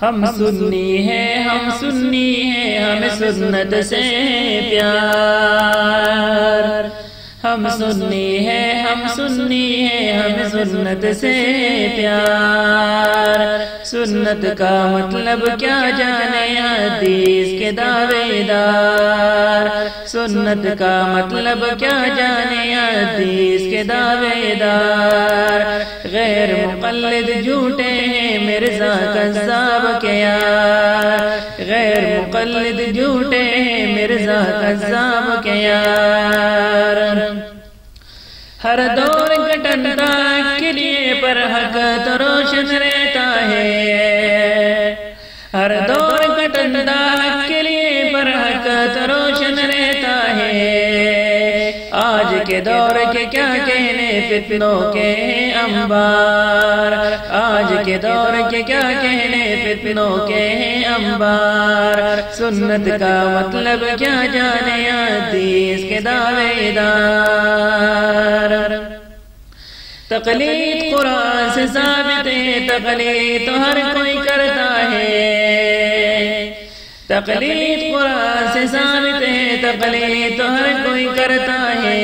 ہم سنی ہیں ہمیں سنت سے پیار، ہم سنی ہیں ہمیں سنت سے پیار۔ سنت کا مطلب کیا جانے حدیث کے دعوے دار، سنت کا مطلب کیا جانے حدیث کے دعوے دار۔ غیر مقلد جھوٹے ہیں مرزا کذاب کے یار، غیر مقلد جھوٹے ہیں مرزا کذاب کے یار۔ ہر دور گٹندا کے لیے پر حق تو روشن رہتا ہے، ہر دور گٹندا کے لیے پر حق تو روشن رہتا ہے۔ آج کے دور کے کیا کہنے فتنوں کے انبار، آج کے دور کے کیا کہنے فتنوں کے انبار۔ سنت کا مطلب کیا جانے حدیث کے دعوے دار۔ تقلید قرآن سے ثابت ہے، تقلید تو ہر کوئی کرتا ہے، تقلید قرآن سے ثابت ہے، تقلید تو ہر کوئی کرتا ہے۔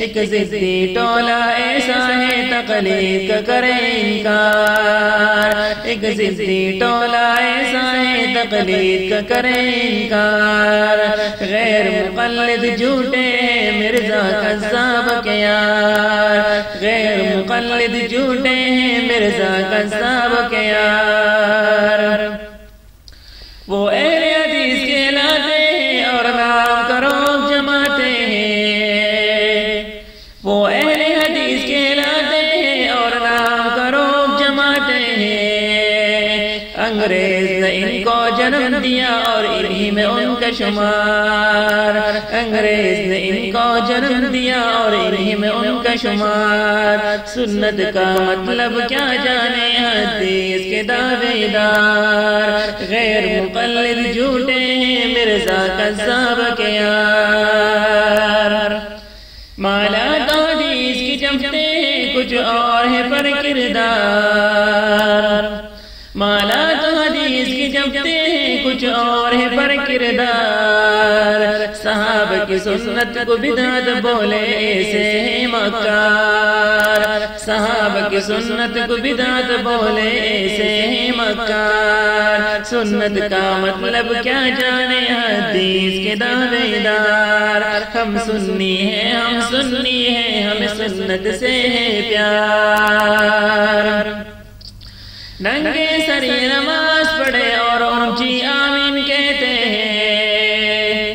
ایک ضدی ٹولہ ایسا ہے تقلید کا کرے انکار، ایک ضدی ٹولہ ایسا ہے تقلید کا کرے انکار۔ غیر مقلد جھوٹے ہیں مرزا کذاب کے یار، غیر مقلد جھوٹے ہیں مرزا کذاب کے یار۔ وہ اہل حدیث کہلاتے ہیں اور نام کا روب جماتے ہیں، وہ اہل حدیث کہلاتے ہیں اور نام کا روب جماتے ہیں۔ انگریز نے ان کو جنم دیا اور انہی میں ان کا شمار، انگریز نے ان کو جنم دیا اور انہی میں ان کا شمار۔ سنت کا مطلب کیا جانے حدیث کے دعوے دار۔ غیر مقلد جھوٹے ہیں مرزا کذاب کے یار۔ مالا تو حدیث کی جمتے ہیں کچھ اور ہے پر کردار، مالا تو حدیث کی جمتے ہیں کچھ اور ہے پر کردار۔ صحابہ کی سنت کو بدعت بولے ایسے ہیں مکار، صحابہ کی سنت کو بدعت بولے ایسے ہیں مکار۔ سنت کا مطلب کیا جانے حدیث کے دعوے دار۔ ہم سنی ہیں ہمیں سنت سے ہے پیار۔ ننگے سر نماز پڑھے اور اونچی آمین کہتے ہیں،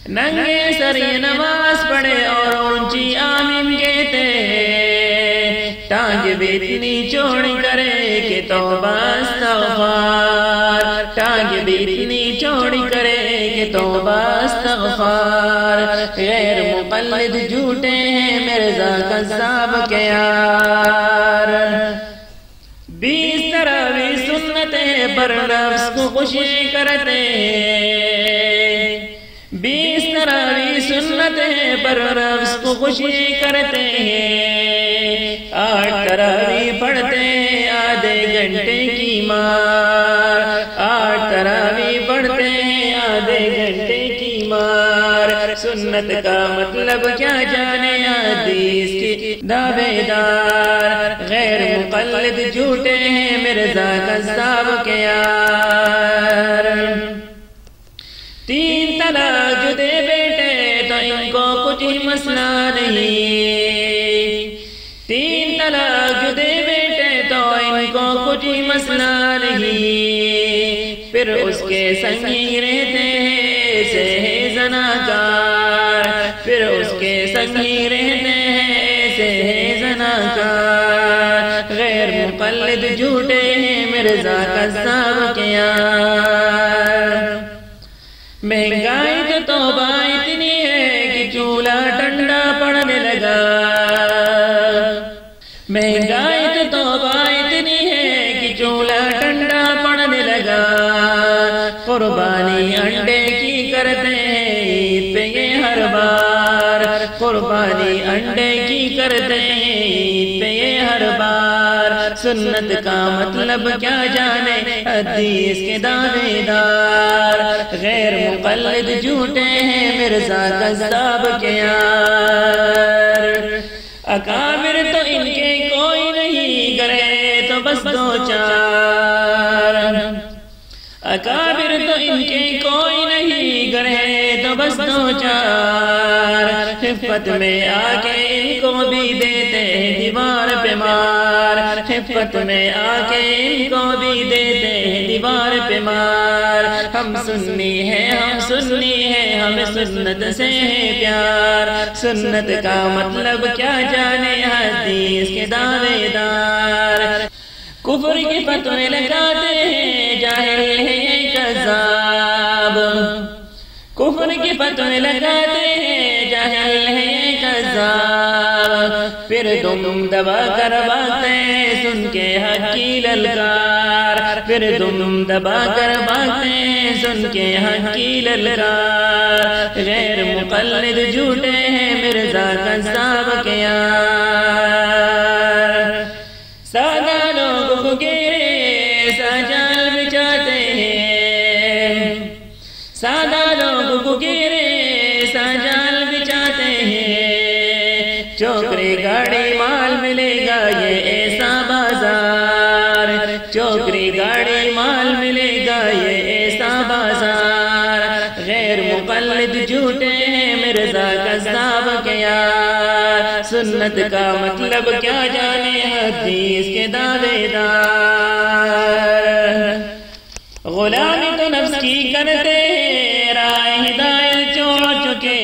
ننگے سر نماز پڑھے اور اونچی آمین کہتے ہیں۔ ٹانگ بھی اتنی چوڑی کرے کہ توبہ استغفار، ٹانگ بھی اتنی چوڑی کرے کہ توبہ استغفار۔ غیر مقلد جھوٹے ہیں مرزا کذاب کے یار۔ 20 تراویح سنتیں پر نفس کو خوشی کرتے ہیں، 20 تراویح سنتیں پر نفس کو خوشی کرتے ہیں۔ 8 تراویح پڑھتے ہیں آدھے گھنٹے کی مار، 8 تراویح پڑھتے ہیں آدھے گھنٹے کی مار۔ سنت کا مطلب کیا جانے حدیث کے دعوے دار۔ غیر مقلد جھوٹے ہیں مرزا کذاب کے یار۔ 3 طلاق جو دے بیٹے تو ان کو کچھ ہی مسئلہ نہیں، 3 طلاق جو دے بیٹے تو ان کو کچھ ہی مسئلہ نہیں۔ پھر اس کے سنگ ہی رہتے ہیں ایسے ہے زناکار، پھر اس کے سنگ ہی رہتے ہیں ایسے ہے زناکار۔ غیر مقلد جھوٹے ہیں مرزا کذاب کے یار۔ مہنگائی تو توبہ اتنی ہے کہ چولہا ٹھنڈا پڑنے لگا، مہنگائی تو توبہ اتنی ہے کہ چولہا ٹھنڈا پڑنے لگا۔ قربانی انڈے کی کرتے ہیں عید پہ یہ ہر بار، قربانی انڈے کی کرتے ہیں عید پہ یہ ہر بار۔ سنت کا مطلب کیا جانے حدیث کے دعوے دار، غیر مقلد جھوٹے ہیں مرزا کذاب کے یار، اکابر تو ان کے کوئی نہیں کرے تو بس دو چار، اکابر تو ان کے کوئی نہیں کرے تو بس دو چار، خفت میں آ کے ان کو بھی دیتے ہیں دیوار پہ مار، خفت میں آ کے ان کو بھی دیتے ہیں دیوار پہ مار، ہم سنی ہیں ہم سنی ہیں ہمیں سنت سے ہے پیار، سنت کا مطلب کیا جانے حدیث کے دعوے دار، کفر کے فتوے لگاتے ہیں جاہل ہیں کذاب، کفر کے فتوے لگاتے ہیں جاہل ہیں کذاب، پھر دم دبا کر بھاگتے سن کے حق کی للکار، پھر دم دبا کر بھاگتے سن کے حق کی للکار، غیر مقلد جھوٹے ہیں مرزا کذاب کے یار، سادہ لوگوں کو گیرے سجال بچاتے ہیں، سادہ لوگوں کو گیرے سجال بچاتے ہیں، چوکری گاڑی مال ملے گا یہ ایسا بازار، چوکری گاڑی مال ملے گا یہ ایسا بازار، غیر مقلد جھوٹے ہیں مرزا کذاب کے یار، سنت کا مطلب کیا جانے حدیث کے دعوے دار، غلامی تو نفس کی کرتے ہیں راہ ہدایت چھوڑ چکے،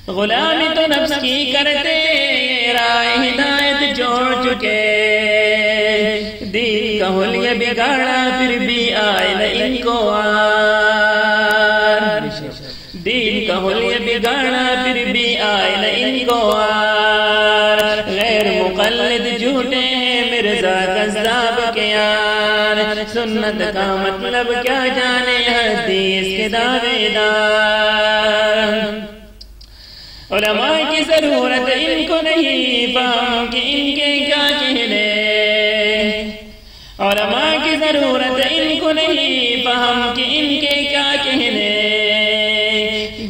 غلامی تو نفس کی کرتے ہیں راہ ہدایت چھوڑ چکے، دین کا حلیہ بگاڑا پھر بھی آئے نہ ان کو آر، دین کا حلیہ بگاڑا پھر بھی آئے نہ ان کو آر، غیر مقلد جھوٹے ہیں مرزا کذاب کے یار، سنت کا مطلب کیا جانے حدیث کے دعوے دار، علماء کی ضرورت ان کو نہیں فہم کہ ان کے کیا کہنے، علماء کی ضرورت ان کو نہیں فہم کہ ان کے کیا کہنے،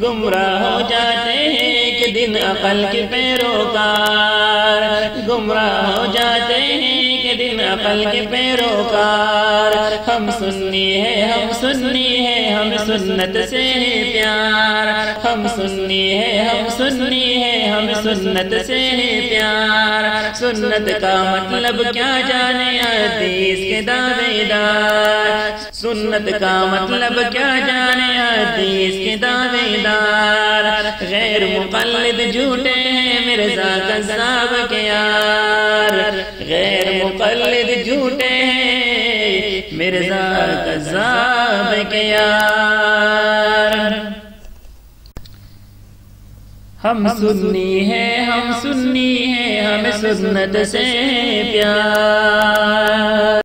گمراہ ہو جاتے ہیں ایک دن عقل کے پیروکار، گمراہ ہو جاتے ہیں ایک دن عقل کے پیروکار، ہم سنی ہیں ہم سنی ہیں ہم سنت سے ہے پیار، ہم سنی ہیں ہم سنی ہیں ہم سنت سے ہے پیار، سنت کا مطلب کیا جانے حدیث کے دعوے دار، سنت کا مطلب کیا جانے حدیث کے دعوے دار، غیر مقلد جھوٹے ہیں مرزا کذاب کے یار، غیر مقلد جھوٹے ہیں مرزا کذاب کے یار، ہم سنی ہیں ہم سنی ہیں ہمیں سنت سے پیار۔